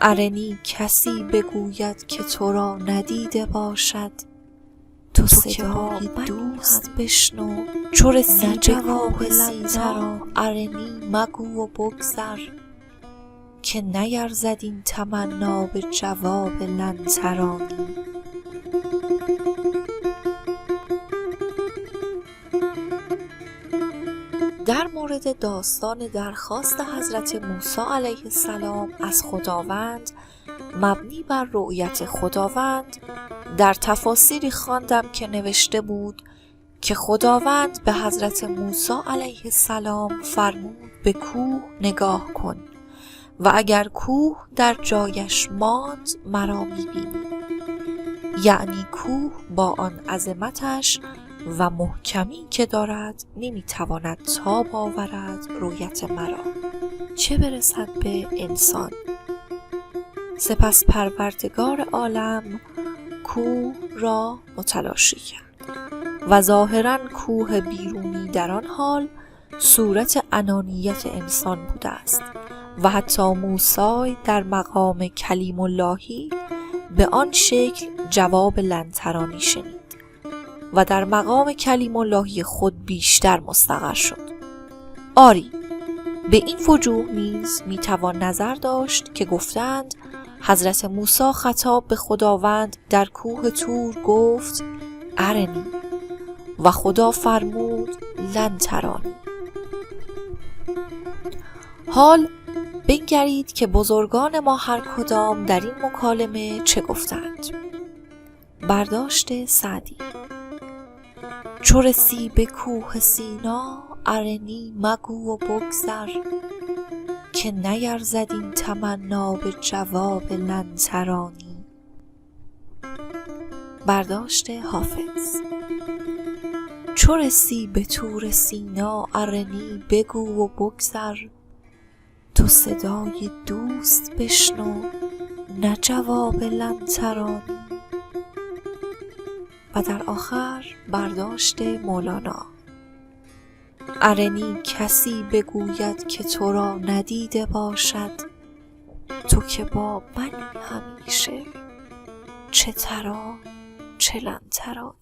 ارنی کسی بگوید که تو را ندیده باشد، تو صدای دوست بشنو چو رسی به کوه سینا. ارنی مگو و بگذر که نیرزد این تمنا به جواب لن ترانی. در مورد داستان درخواست حضرت موسی علیه السلام از خداوند مبنی بر رؤیت خداوند، در تفاسیری خواندم که نوشته بود که خداوند به حضرت موسی علیه السلام فرمود به کوه نگاه کن و اگر کوه در جایش ماند مرا می‌بینی، یعنی کوه با آن عظمتش و محکمی که دارد نمیتواند تاب آورد رؤیت مرا، چه برسد به انسان. سپس پروردگار عالم کوه را متلاشی کرد و ظاهراً کوه بیرونی در آن حال صورت انانیت انسان بوده است و حتی موسی در مقام کلیم اللهی به آن شکل جواب لن ترانی شنید و در مقام کلیم اللهی خود بیشتر مستقر شد. آری، به این وجوه نیز میتوان نظر داشت که گفتند حضرت موسی خطاب به خداوند در کوه طور گفت ارنی و خدا فرمود لن ترانی. حال بنگرید که بزرگان ما هر کدام در این مکالمه چه گفتند. برداشت سعدی: چو رسی به کوه سینا، ارنی مگو و بگذر که نیرزد این تمنا به جواب لن ترانی. برداشت حافظ: چو رسی به طور سینا، ارنی بگو و بگذر، تو صدای دوست بشنو نه جواب لن ترانی. و در آخر برداشت مولانا: ارنی کسی بگوید که تو را ندیده باشد، تو که با منی همیشه، چه تری چه لن ترانی.